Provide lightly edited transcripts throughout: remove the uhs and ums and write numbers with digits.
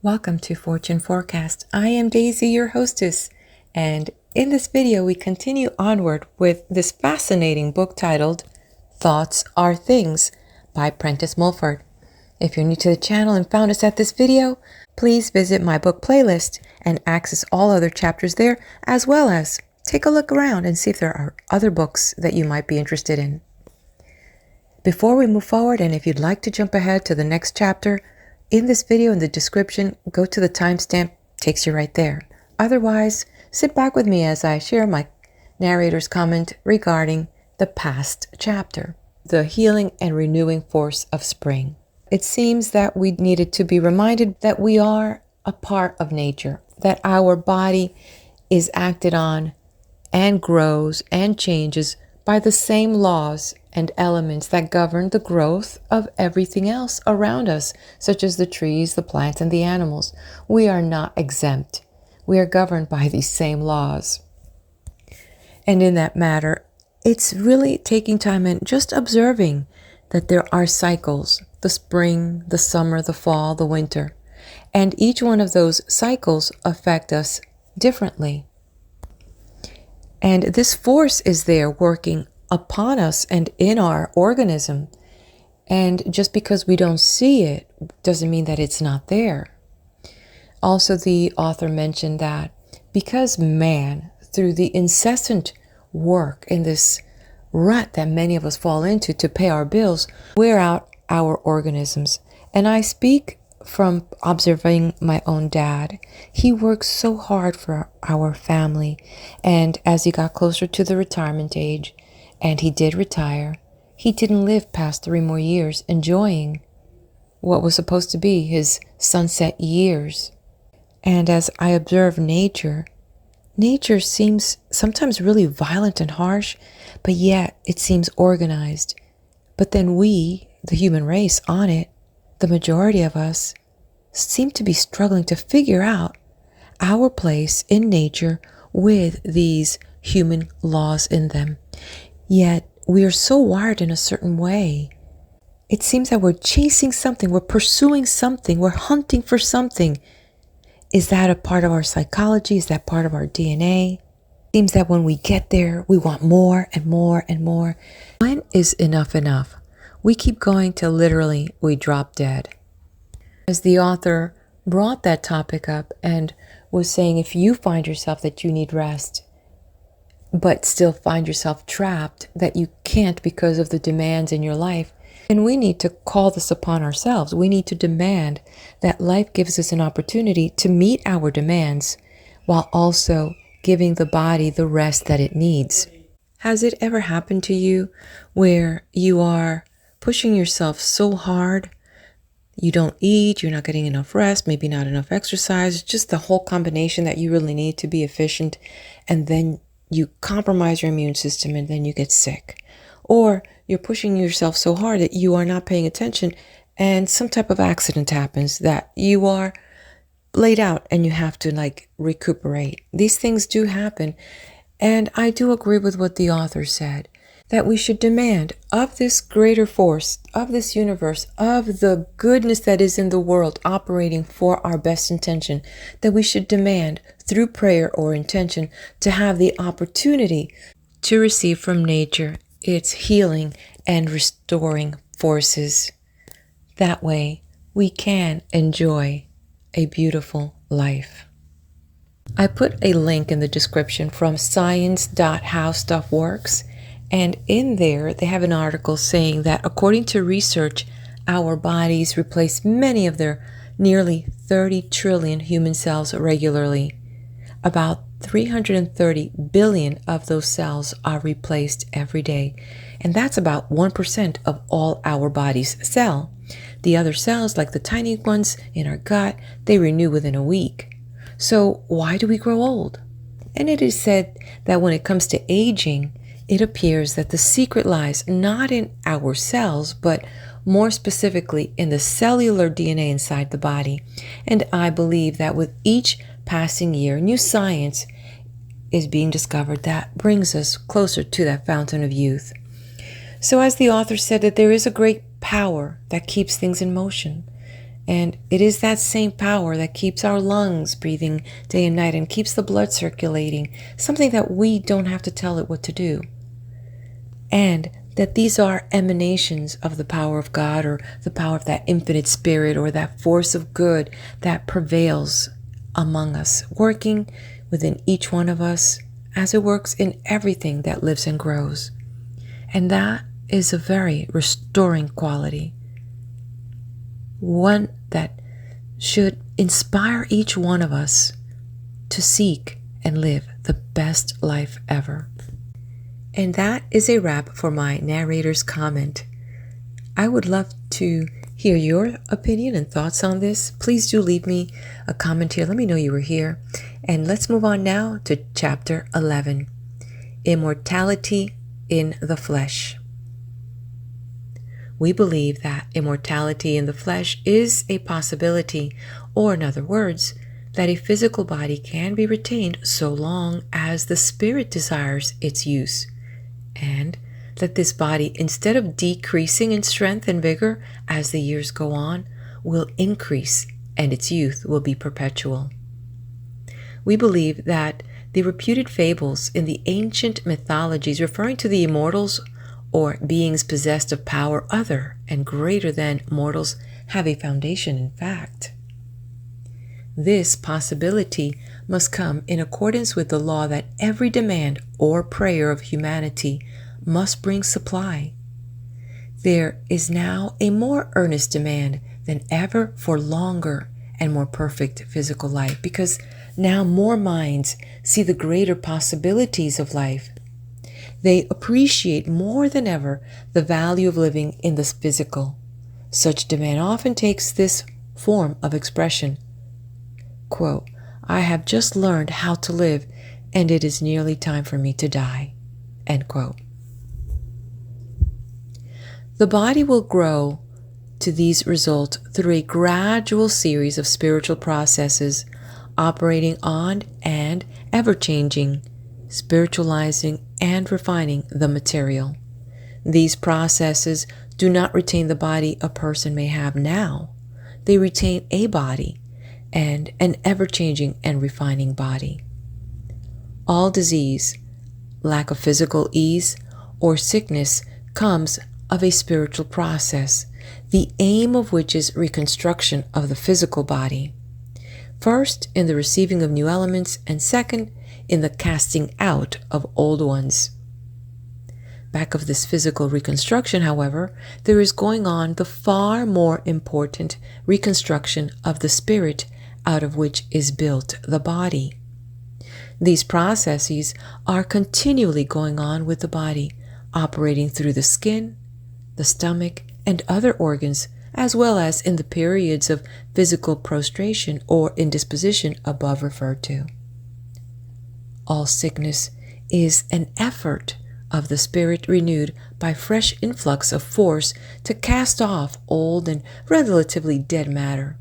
Welcome to Fortune Forecast. I am Daisy, your hostess, and in this video we continue onward with this fascinating book titled Thoughts Are Things by Prentice Mulford. If you're new to the channel and found us at this video, please visit my book playlist and access all other chapters there, as well as take a look around and see if there are other books that you might be interested in. Before we move forward, and if you'd like to jump ahead to the next chapter, in this video, in the description, go to the timestamp, takes you right there. Otherwise, sit back with me as I share my narrator's comment regarding the past chapter, the healing and renewing force of spring. It seems that we needed to be reminded that we are a part of nature, that our body is acted on and grows and changes by the same laws and elements that govern the growth of everything else around us, such as the trees, the plants, and the animals. We are not exempt. We are governed by these same laws. And in that matter, it's really taking time and just observing that there are cycles, the spring, the summer, the fall, the winter. And each one of those cycles affect us differently. And this force is there working upon us and in our organism. And just because we don't see it doesn't mean that it's not there. Also, the author mentioned that because man, through the incessant work in this rut that many of us fall into to pay our bills, wear out our organisms. And I speak from observing my own dad. He worked so hard for our family, and as he got closer to the retirement age, and he did retire, he didn't live past 3 more years enjoying what was supposed to be his sunset years. And as I observe nature seems sometimes really violent and harsh, but yet it seems organized. But then we, the human race on it, the majority of us, seem to be struggling to figure out our place in nature with these human laws in them. Yet we are so wired in a certain way. It seems that we're chasing something, we're pursuing something, we're hunting for something. Is that a part of our psychology? Is that part of our DNA? It seems that when we get there, we want more and more and more. When is enough enough? We keep going till literally we drop dead. As the author brought that topic up and was saying, if you find yourself that you need rest, but still find yourself trapped, that you can't because of the demands in your life, then we need to call this upon ourselves. We need to demand that life gives us an opportunity to meet our demands while also giving the body the rest that it needs. Has it ever happened to you where you are pushing yourself so hard? You don't eat, you're not getting enough rest, maybe not enough exercise, just the whole combination that you really need to be efficient, and then you compromise your immune system and then you get sick. Or you're pushing yourself so hard that you are not paying attention and some type of accident happens that you are laid out and you have to recuperate. These things do happen. And I do agree with what the author said, that we should demand of this greater force, of this universe, of the goodness that is in the world operating for our best intention, that we should demand through prayer or intention to have the opportunity to receive from nature its healing and restoring forces. That way we can enjoy a beautiful life. I put a link in the description from science.howstuffworks. And in there, they have an article saying that according to research, our bodies replace many of their nearly 30 trillion human cells regularly. About 330 billion of those cells are replaced every day. And that's about 1% of all our body's cell. The other cells, like the tiny ones in our gut, they renew within a week. So why do we grow old? And it is said that when it comes to aging, it appears that the secret lies not in our cells, but more specifically in the cellular DNA inside the body. And I believe that with each passing year, new science is being discovered that brings us closer to that fountain of youth. So as the author said, that there is a great power that keeps things in motion. And it is that same power that keeps our lungs breathing day and night and keeps the blood circulating, something that we don't have to tell it what to do. And that these are emanations of the power of God, or the power of that infinite spirit, or that force of good that prevails among us, working within each one of us as it works in everything that lives and grows. And that is a very restoring quality, one that should inspire each one of us to seek and live the best life ever. And that is a wrap for my narrator's comment. I would love to hear your opinion and thoughts on this. Please do leave me a comment here. Let me know you were here. And let's move on now to chapter 11, Immortality in the Flesh. We believe that immortality in the flesh is a possibility, or in other words, that a physical body can be retained so long as the spirit desires its use, and that this body, instead of decreasing in strength and vigor as the years go on, will increase and its youth will be perpetual. We believe that the reputed fables in the ancient mythologies referring to the immortals, or beings possessed of power other and greater than mortals, have a foundation in fact. This possibility must come in accordance with the law that every demand or prayer of humanity must bring supply. There is now a more earnest demand than ever for longer and more perfect physical life, because now more minds see the greater possibilities of life. They appreciate more than ever the value of living in the physical. Such demand often takes this form of expression. Quote, "I have just learned how to live, and it is nearly time for me to die." End quote. The body will grow to these results through a gradual series of spiritual processes operating on and ever-changing, spiritualizing and refining the material. These processes do not retain the body a person may have now. They retain a body, and an ever-changing and refining body. All disease, lack of physical ease, or sickness comes of a spiritual process, the aim of which is reconstruction of the physical body. First, in the receiving of new elements, and second, in the casting out of old ones. Back of this physical reconstruction, however, there is going on the far more important reconstruction of the spirit out of which is built the body. These processes are continually going on with the body, operating through the skin, the stomach, and other organs, as well as in the periods of physical prostration or indisposition above referred to. All sickness is an effort of the spirit renewed by fresh influx of force to cast off old and relatively dead matter.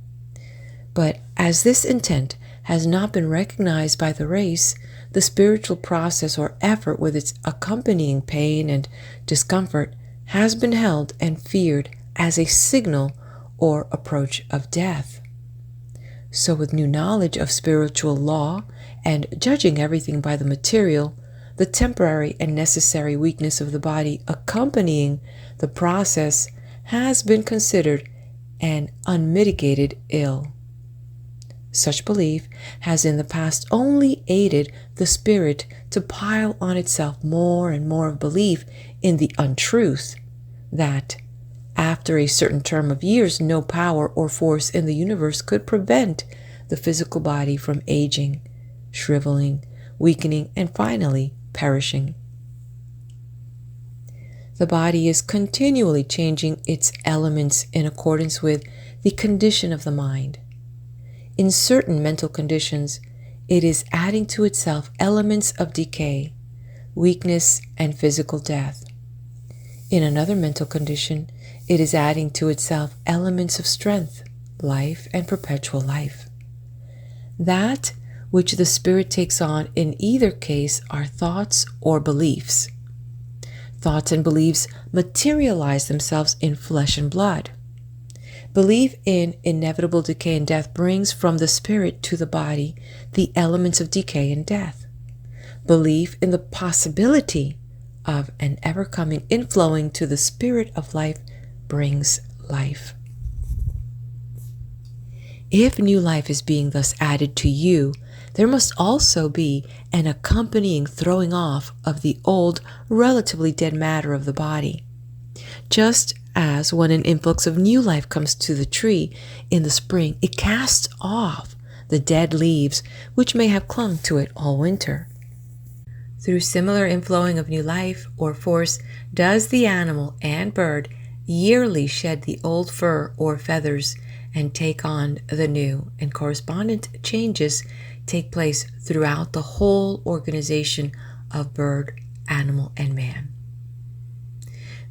But as this intent has not been recognized by the race, the spiritual process or effort with its accompanying pain and discomfort has been held and feared as a signal or approach of death. So with new knowledge of spiritual law and judging everything by the material, the temporary and necessary weakness of the body accompanying the process has been considered an unmitigated ill. Such belief has in the past only aided the spirit to pile on itself more and more of belief in the untruth that, after a certain term of years, no power or force in the universe could prevent the physical body from aging, shriveling, weakening, and finally perishing. The body is continually changing its elements in accordance with the condition of the mind. In certain mental conditions, it is adding to itself elements of decay, weakness, and physical death. In another mental condition, it is adding to itself elements of strength, life, and perpetual life. That which the spirit takes on in either case are thoughts or beliefs. Thoughts and beliefs materialize themselves in flesh and blood. Belief in inevitable decay and death brings from the spirit to the body the elements of decay and death. Belief in the possibility of an ever-coming inflowing to the spirit of life brings life. If new life is being thus added to you, there must also be an accompanying throwing off of the old, relatively dead matter of the body. Just as when an influx of new life comes to the tree in the spring, it casts off the dead leaves which may have clung to it all winter. Through similar inflowing of new life or force does the animal and bird yearly shed the old fur or feathers and take on the new, and correspondent changes take place throughout the whole organization of bird, animal, and man.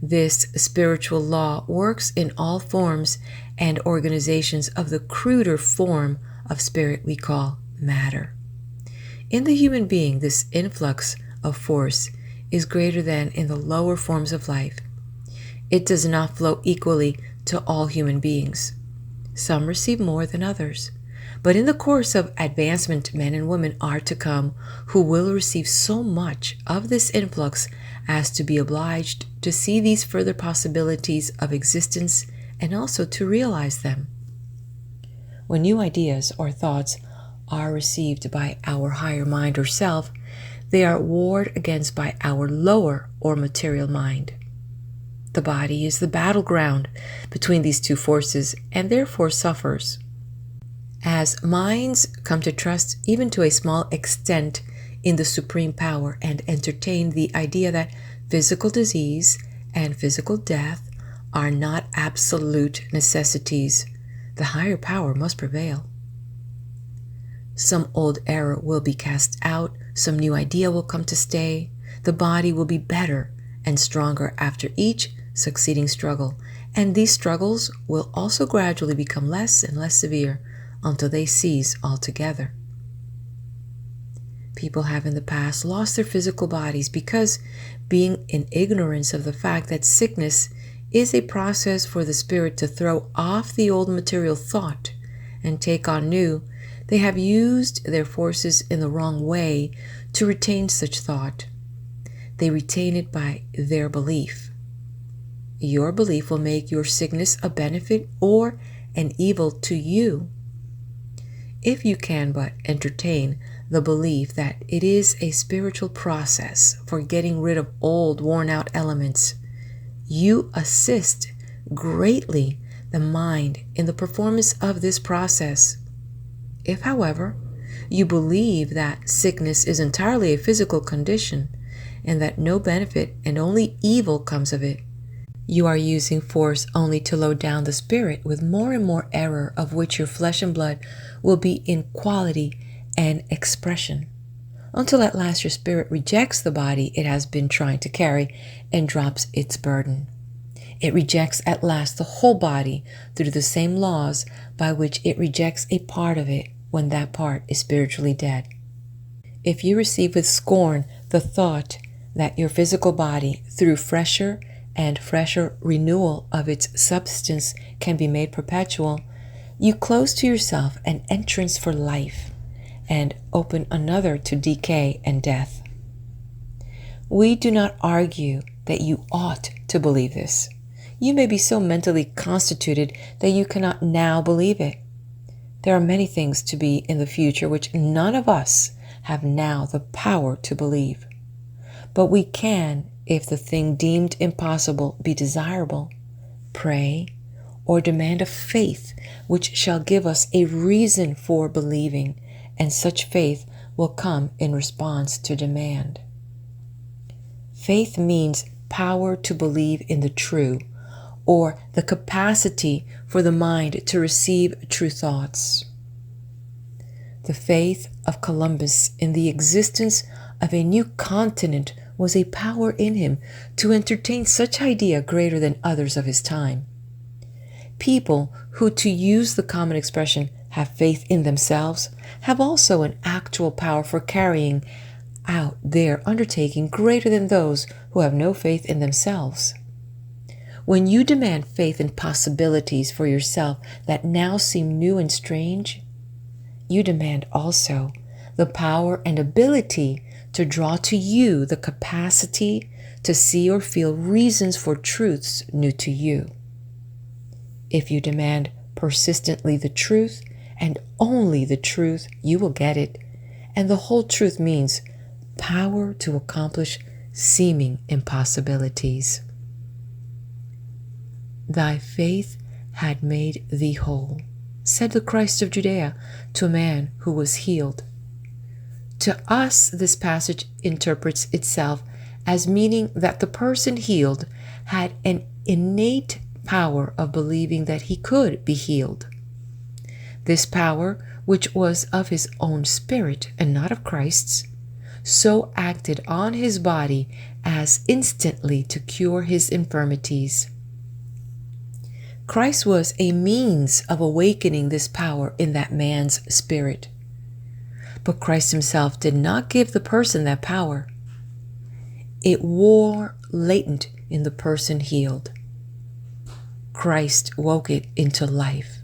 This spiritual law works in all forms and organizations of the cruder form of spirit we call matter. In the human being, this influx of force is greater than in the lower forms of life. It does not flow equally to all human beings. Some receive more than others. But in the course of advancement, men and women are to come who will receive so much of this influx as to be obliged to see these further possibilities of existence and also to realize them. When new ideas or thoughts are received by our higher mind or self, they are warred against by our lower or material mind. The body is the battleground between these two forces and therefore suffers. As minds come to trust, even to a small extent, in the supreme power and entertain the idea that physical disease and physical death are not absolute necessities, the higher power must prevail. Some old error will be cast out, some new idea will come to stay, the body will be better and stronger after each succeeding struggle, and these struggles will also gradually become less and less severe until they cease altogether. People have in the past lost their physical bodies because, being in ignorance of the fact that sickness is a process for the spirit to throw off the old material thought and take on new, they have used their forces in the wrong way to retain such thought. They retain it by their belief. Your belief will make your sickness a benefit or an evil to you. If you can but entertain the belief that it is a spiritual process for getting rid of old, worn-out elements, you assist greatly the mind in the performance of this process. If, however, you believe that sickness is entirely a physical condition and that no benefit and only evil comes of it, you are using force only to load down the spirit with more and more error, of which your flesh and blood will be in quality and expression, until at last your spirit rejects the body it has been trying to carry and drops its burden. It rejects at last the whole body through the same laws by which it rejects a part of it when that part is spiritually dead. If you receive with scorn the thought that your physical body, through fresher and fresher renewal of its substance, can be made perpetual, you close to yourself an entrance for life and open another to decay and death. We do not argue that you ought to believe this. You may be so mentally constituted that you cannot now believe it. There are many things to be in the future which none of us have now the power to believe. But we can, if the thing deemed impossible be desirable, pray or demand a faith which shall give us a reason for believing, and such faith will come in response to demand. Faith means power to believe in the true, or the capacity for the mind to receive true thoughts. The faith of Columbus in the existence of a new continent was a power in him to entertain such idea greater than others of his time. People who, to use the common expression, have faith in themselves, have also an actual power for carrying out their undertaking greater than those who have no faith in themselves. When you demand faith in possibilities for yourself that now seem new and strange, you demand also the power and ability to draw to you the capacity to see or feel reasons for truths new to you. If you demand persistently the truth and only the truth, you will get it. And the whole truth means power to accomplish seeming impossibilities. Thy faith had made thee whole, said the Christ of Judea to a man who was healed. To us, this passage interprets itself as meaning that the person healed had an innate power of believing that he could be healed. This power, which was of his own spirit and not of Christ's, so acted on his body as instantly to cure his infirmities. Christ was a means of awakening this power in that man's spirit. But Christ himself did not give the person that power. It wore latent in the person healed. Christ woke it into life,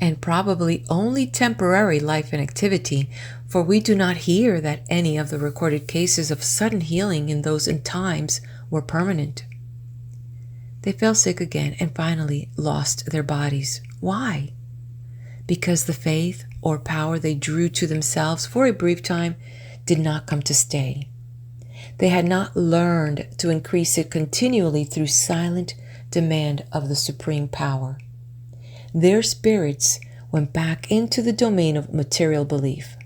and probably only temporary life and activity, for we do not hear that any of the recorded cases of sudden healing in those times were permanent. They fell sick again and finally lost their bodies. Why? Because the faith or power they drew to themselves for a brief time did not come to stay. They had not learned to increase it continually through silent demand of the supreme power. Their spirits went back into the domain of material belief.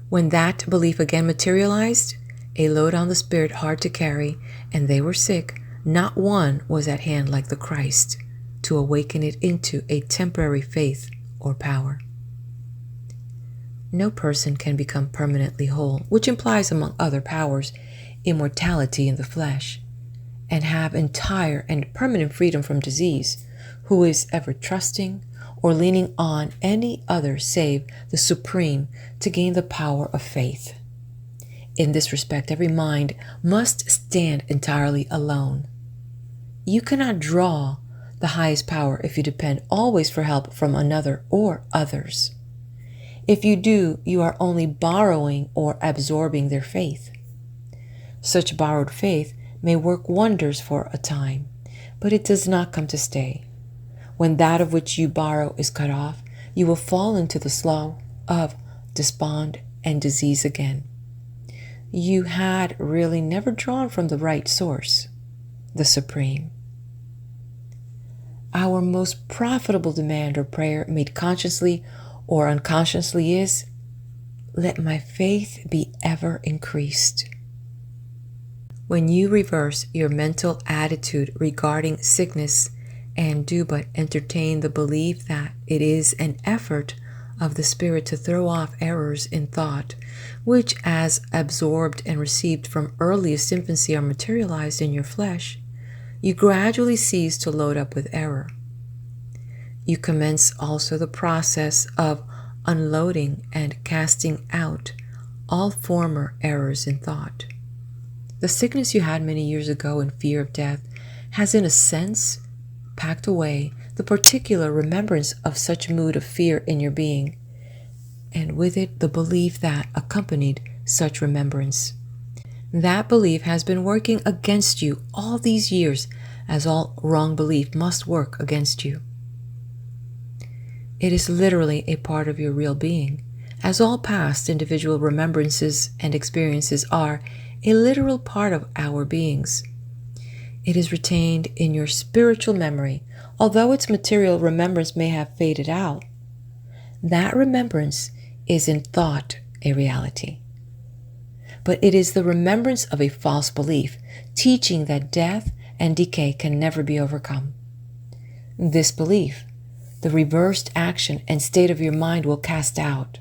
When that belief again materialized, a load on the spirit hard to carry, and they were sick, not one was at hand like the Christ to awaken it into a temporary faith or power. No person can become permanently whole, which implies, among other powers, immortality in the flesh, and have entire and permanent freedom from disease, who is ever trusting or leaning on any other save the Supreme to gain the power of faith. In this respect, every mind must stand entirely alone. You cannot draw the highest power if you depend always for help from another or others. If you do, you are only borrowing or absorbing their faith. Such borrowed faith may work wonders for a time, but it does not come to stay. When that of which you borrow is cut off, you will fall into the slough of despond and disease again. You had really never drawn from the right source, the Supreme. Our most profitable demand or prayer, made consciously or unconsciously, is, let my faith be ever increased. When you reverse your mental attitude regarding sickness and do but entertain the belief that it is an effort of the spirit to throw off errors in thought, which as absorbed and received from earliest infancy are materialized in your flesh, you gradually cease to load up with error. You commence also the process of unloading and casting out all former errors in thought. The sickness you had many years ago in fear of death has in a sense packed away the particular remembrance of such mood of fear in your being, and with it the belief that accompanied such remembrance. That belief has been working against you all these years, as all wrong belief must work against you. It is literally a part of your real being, as all past individual remembrances and experiences are a literal part of our beings. It is retained in your spiritual memory, although its material remembrance may have faded out. That remembrance is in thought a reality. But it is the remembrance of a false belief, teaching that death and decay can never be overcome. This belief, the reversed action and state of your mind will cast out.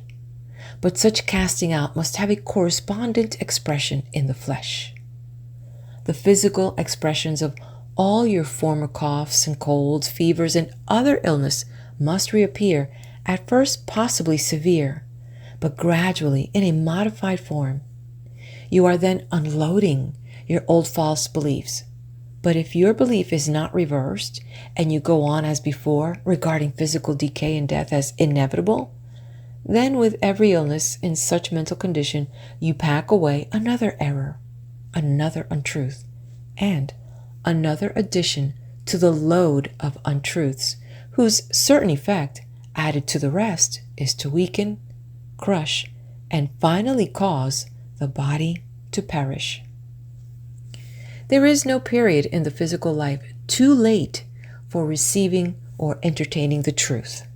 But such casting out must have a correspondent expression in the flesh. The physical expressions of all your former coughs and colds, fevers, and other illness must reappear, at first possibly severe, but gradually in a modified form. You are then unloading your old false beliefs, But if your belief is not reversed and you go on as before regarding physical decay and death as inevitable, then with every illness in such mental condition, you pack away another error, another untruth, and another addition to the load of untruths, whose certain effect, added to the rest, is to weaken, crush, and finally cause the body to perish. There is no period in the physical life too late for receiving or entertaining the truth.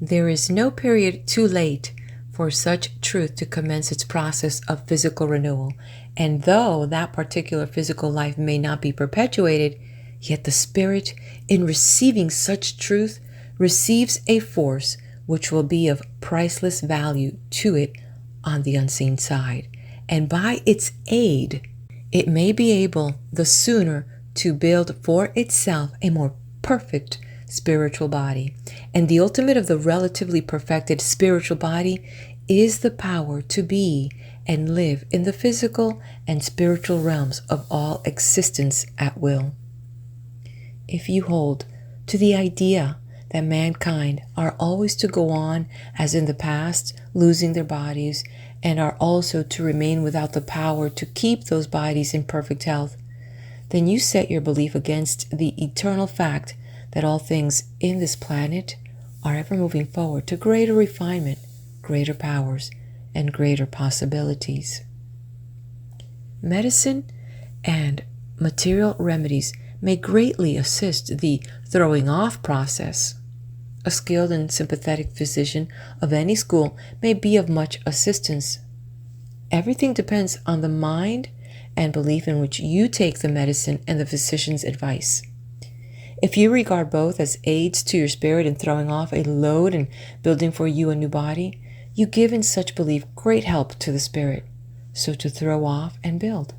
There is no period too late for such truth to commence its process of physical renewal, and though that particular physical life may not be perpetuated, yet the spirit, in receiving such truth, receives a force which will be of priceless value to it on the unseen side, and by its aid, it may be able the sooner to build for itself a more perfect spiritual body. And the ultimate of the relatively perfected spiritual body is the power to be and live in the physical and spiritual realms of all existence at will. If you hold to the idea that mankind are always to go on as in the past, losing their bodies, and are also to remain without the power to keep those bodies in perfect health, then you set your belief against the eternal fact that all things in this planet are ever moving forward to greater refinement, greater powers, and greater possibilities. Medicine and material remedies may greatly assist the throwing off process. A skilled and sympathetic physician of any school may be of much assistance. Everything depends on the mind and belief in which you take the medicine and the physician's advice. If you regard both as aids to your spirit in throwing off a load and building for you a new body, you give in such belief great help to the spirit, so to throw off and build.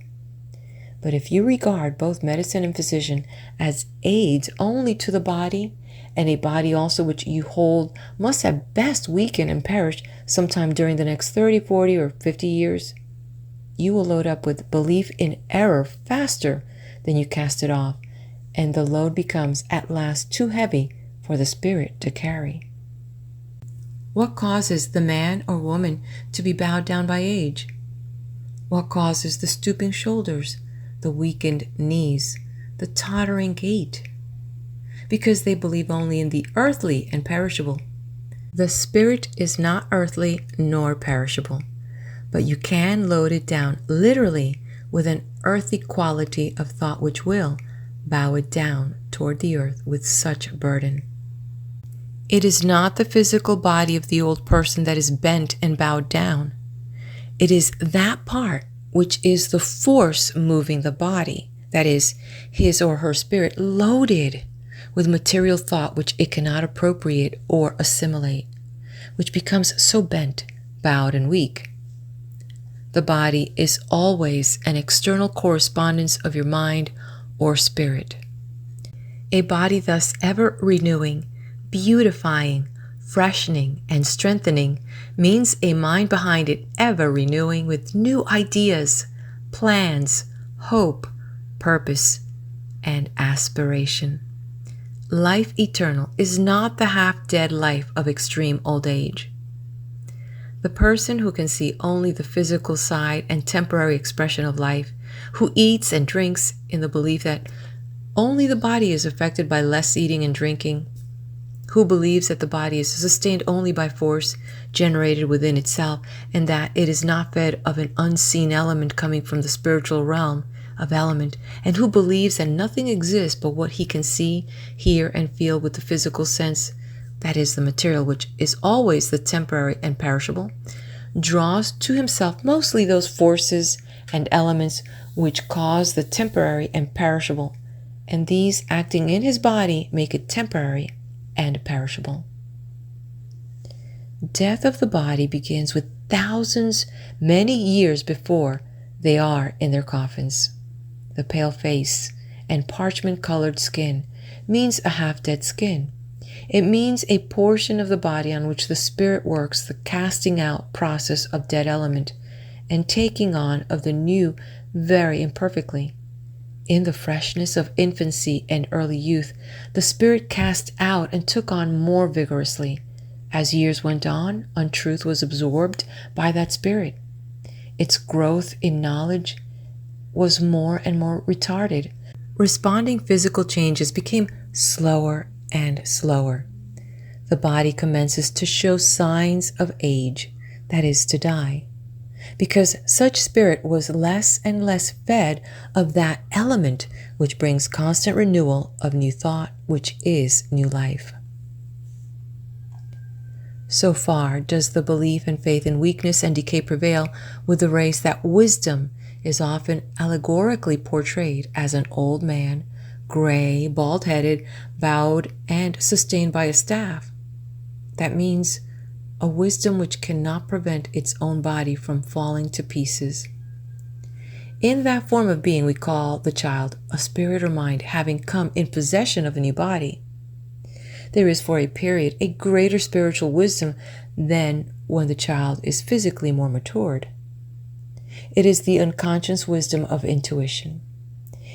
But if you regard both medicine and physician as aids only to the body, and a body also which you hold must at best weaken and perish sometime during the next 30, 40, or 50 years, you will load up with belief in error faster than you cast it off, and the load becomes at last too heavy for the spirit to carry. What causes the man or woman to be bowed down by age? What causes the stooping shoulders, the weakened knees, the tottering gait? Because they believe only in the earthly and perishable. The spirit is not earthly nor perishable, but you can load it down literally with an earthy quality of thought which will bow it down toward the earth with such burden. It is not the physical body of the old person that is bent and bowed down. It is that part which is the force moving the body, that is, his or her spirit loaded with material thought which it cannot appropriate or assimilate, which becomes so bent, bowed, and weak. The body is always an external correspondence of your mind or spirit. A body thus ever renewing, beautifying, freshening, and strengthening means a mind behind it ever renewing with new ideas, plans, hope, purpose, and aspiration. Life eternal is not the half-dead life of extreme old age. The person who can see only the physical side and temporary expression of life, who eats and drinks in the belief that only the body is affected by less eating and drinking, who believes that the body is sustained only by force generated within itself, and that it is not fed of an unseen element coming from the spiritual realm of element, and who believes that nothing exists but what he can see, hear, and feel with the physical sense, that is, the material which is always the temporary and perishable, draws to himself mostly those forces and elements which cause the temporary and perishable, and these acting in his body make it temporary and perishable. Death of the body begins with thousands, many years before they are in their coffins. The pale face and parchment-colored skin means a half-dead skin. It means a portion of the body on which the spirit works the casting out process of dead element and taking on of the new very imperfectly. In the freshness of infancy and early youth, the spirit cast out and took on more vigorously. As years went on, untruth was absorbed by that spirit. Its growth in knowledge was more and more retarded. Responding physical changes became slower and slower. The body commences to show signs of age, that is, to die, because such spirit was less and less fed of that element which brings constant renewal of new thought, which is new life. So far does the belief and faith in weakness and decay prevail with the race that wisdom is often allegorically portrayed as an old man, gray, bald-headed, bowed, and sustained by a staff. That means a wisdom which cannot prevent its own body from falling to pieces. In that form of being we call the child a spirit or mind having come in possession of a new body. There is for a period a greater spiritual wisdom than when the child is physically more matured. It is the unconscious wisdom of intuition.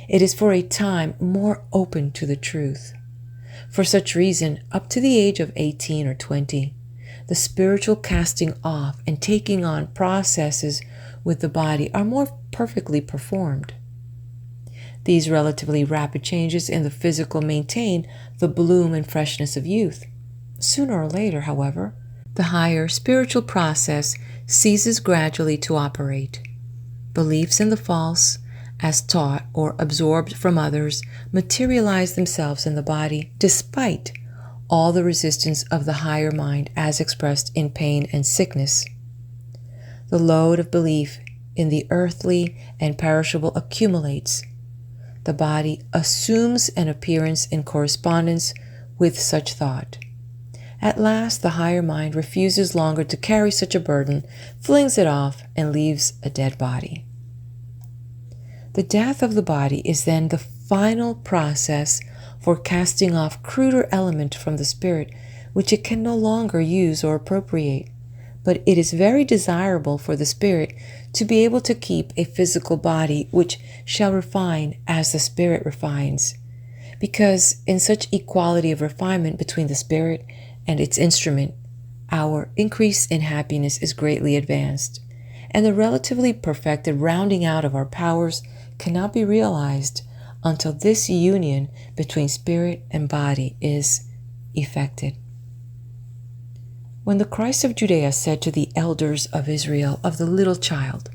It is for a time more open to the truth. For such reason, up to the age of 18 or 20, the spiritual casting off and taking on processes with the body are more perfectly performed. These relatively rapid changes in the physical maintain the bloom and freshness of youth. Sooner or later, however, the higher spiritual process ceases gradually to operate. Beliefs in the false, as taught or absorbed from others, materialize themselves in the body despite all the resistance of the higher mind as expressed in pain and sickness. The load of belief in the earthly and perishable accumulates. The body assumes an appearance in correspondence with such thought. At last, the higher mind refuses longer to carry such a burden, flings it off, and leaves a dead body. The death of the body is then the final process for casting off cruder element from the spirit, which it can no longer use or appropriate. But it is very desirable for the spirit to be able to keep a physical body which shall refine as the spirit refines, because in such equality of refinement between the spirit and its instrument, our increase in happiness is greatly advanced, and the relatively perfected rounding out of our powers cannot be realized until this union between spirit and body is effected. When the Christ of Judea said to the elders of Israel of the little child,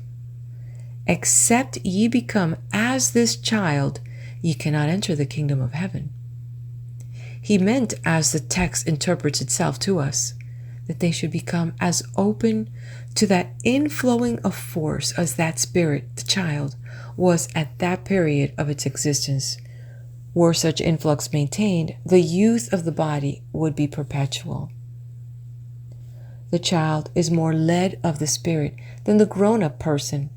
"Except ye become as this child, ye cannot enter the kingdom of heaven," he meant, as the text interprets itself to us, that they should become as open to that inflowing of force as that spirit, the child, was at that period of its existence. Were such influx maintained, the youth of the body would be perpetual. The child is more led of the spirit than the grown-up person.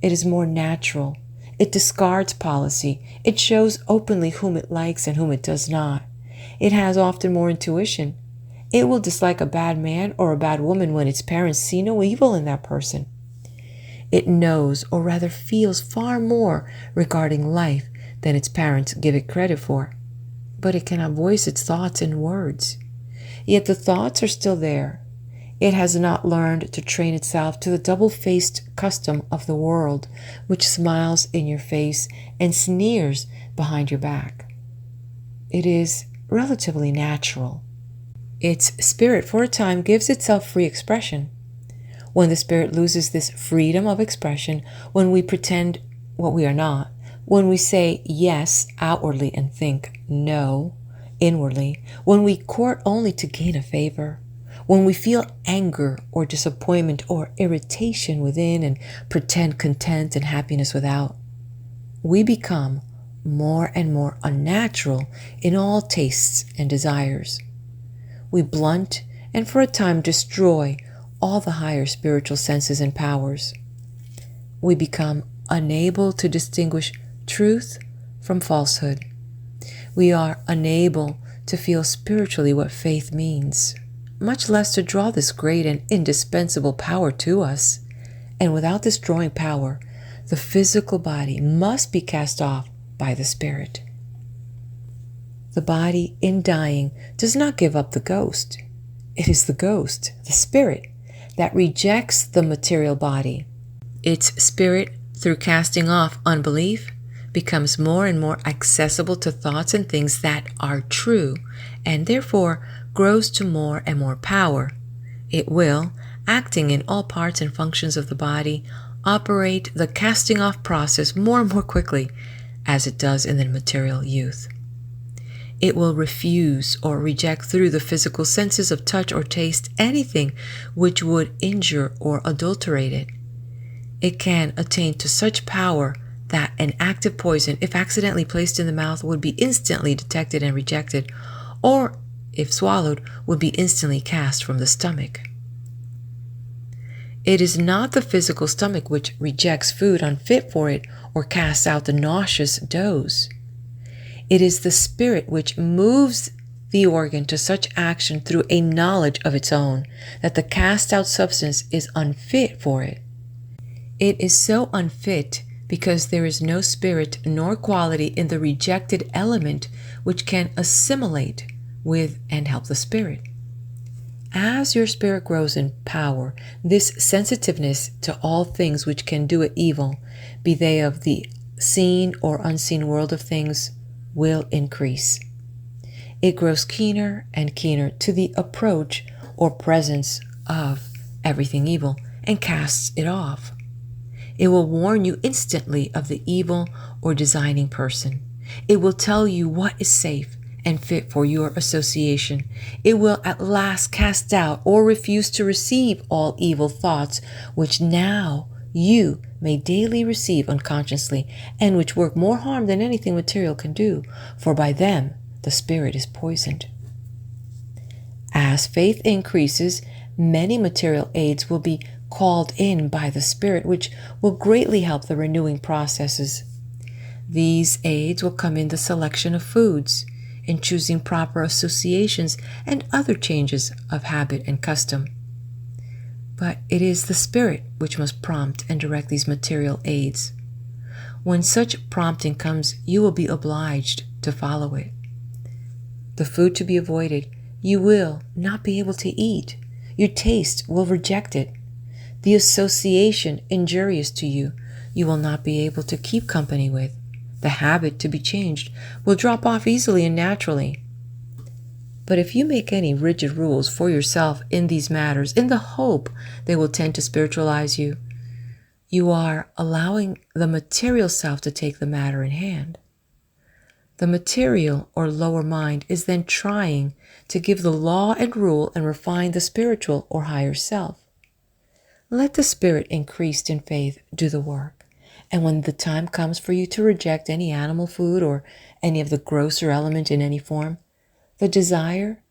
It is more natural. It discards policy. It shows openly whom it likes and whom it does not. It has often more intuition. It will dislike a bad man or a bad woman when its parents see no evil in that person. It knows, or rather feels, far more regarding life than its parents give it credit for. But it cannot voice its thoughts in words. Yet the thoughts are still there. It has not learned to train itself to the double-faced custom of the world, which smiles in your face and sneers behind your back. It is relatively natural. Its spirit for a time gives itself free expression. When the spirit loses this freedom of expression, when we pretend what we are not, when we say yes outwardly and think no inwardly, when we court only to gain a favor, when we feel anger or disappointment or irritation within and pretend content and happiness without, we become more and more unnatural in all tastes and desires. We blunt and for a time destroy all the higher spiritual senses and powers. We become unable to distinguish truth from falsehood. We are unable to feel spiritually what faith means, much less to draw this great and indispensable power to us. And without this drawing power, the physical body must be cast off by the spirit. The body, in dying, does not give up the ghost. It is the ghost, the spirit, that rejects the material body. Its spirit, through casting off unbelief, becomes more and more accessible to thoughts and things that are true, and therefore grows to more and more power. It will, acting in all parts and functions of the body, operate the casting off process more and more quickly, as it does in the material youth. It will refuse or reject through the physical senses of touch or taste anything which would injure or adulterate it. It can attain to such power that an active poison, if accidentally placed in the mouth, would be instantly detected and rejected, or, if swallowed, would be instantly cast from the stomach. It is not the physical stomach which rejects food unfit for it or casts out the nauseous dose. It is the spirit which moves the organ to such action through a knowledge of its own that the cast out substance is unfit for it. It is so unfit because there is no spirit nor quality in the rejected element which can assimilate with and help the spirit. As your spirit grows in power, this sensitiveness to all things which can do it evil, be they of the seen or unseen world of things, will increase. It grows keener and keener to the approach or presence of everything evil and casts it off. It will warn you instantly of the evil or designing person. It will tell you what is safe and fit for your association. It will at last cast out or refuse to receive all evil thoughts which now you may daily receive unconsciously, and which work more harm than anything material can do, for by them the spirit is poisoned. As faith increases, many material aids will be called in by the spirit, which will greatly help the renewing processes. These aids will come in the selection of foods, in choosing proper associations, and other changes of habit and custom. But it is the spirit which must prompt and direct these material aids. When such prompting comes, you will be obliged to follow it. The food to be avoided, you will not be able to eat. Your taste will reject it. The association injurious to you, you will not be able to keep company with. The habit to be changed will drop off easily and naturally. But if you make any rigid rules for yourself in these matters, in the hope they will tend to spiritualize you, you are allowing the material self to take the matter in hand. The material or lower mind is then trying to give the law and rule and refine the spiritual or higher self. Let the spirit increased in faith do the work. And when the time comes for you to reject any animal food or any of the grosser element in any form, the desire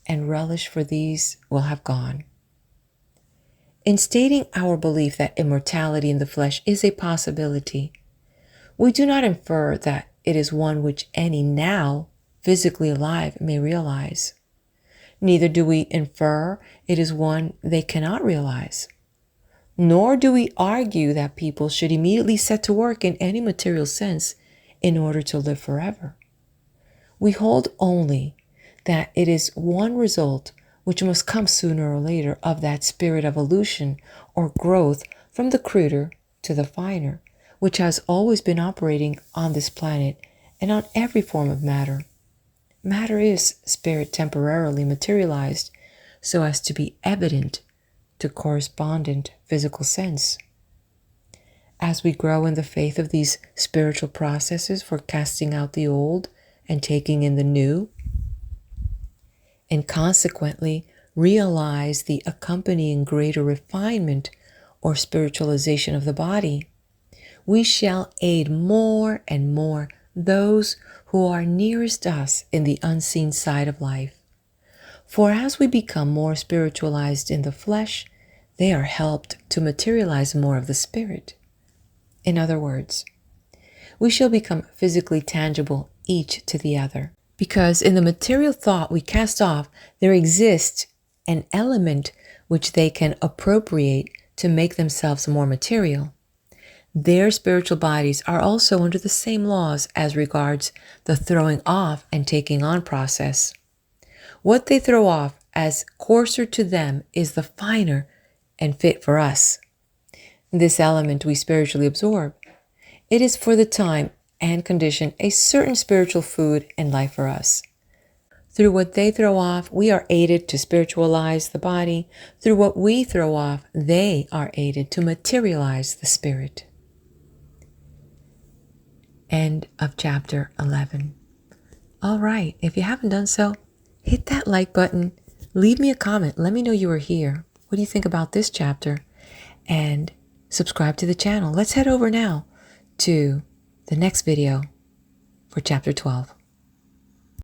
and relish for these will have gone. In stating our belief that immortality in the flesh is a possibility, we do not infer that it is one which any now physically alive may realize. Neither do we infer it is one they cannot realize. Nor do we argue that people should immediately set to work in any material sense in order to live forever. We hold only that it is one result which must come sooner or later of that spirit evolution or growth from the cruder to the finer, which has always been operating on this planet and on every form of matter. Matter is spirit temporarily materialized so as to be evident to correspondent physical sense. As we grow in the faith of these spiritual processes for casting out the old and taking in the new, and consequently realize the accompanying greater refinement or spiritualization of the body, we shall aid more and more those who are nearest us in the unseen side of life. For as we become more spiritualized in the flesh, they are helped to materialize more of the spirit. In other words, we shall become physically tangible each to the other, because in the material thought we cast off, there exists an element which they can appropriate to make themselves more material. Their spiritual bodies are also under the same laws as regards the throwing off and taking on process. What they throw off as coarser to them is the finer and fit for us. This element we spiritually absorb. It is for the time and condition a certain spiritual food and life for us. Through what they throw off, we are aided to spiritualize the body. Through what we throw off, they are aided to materialize the spirit. End of chapter 11. All right, if you haven't done so, hit that like button. Leave me a comment. Let me know you are here. What do you think about this chapter? And subscribe to the channel. Let's head over now to the next video for chapter 12.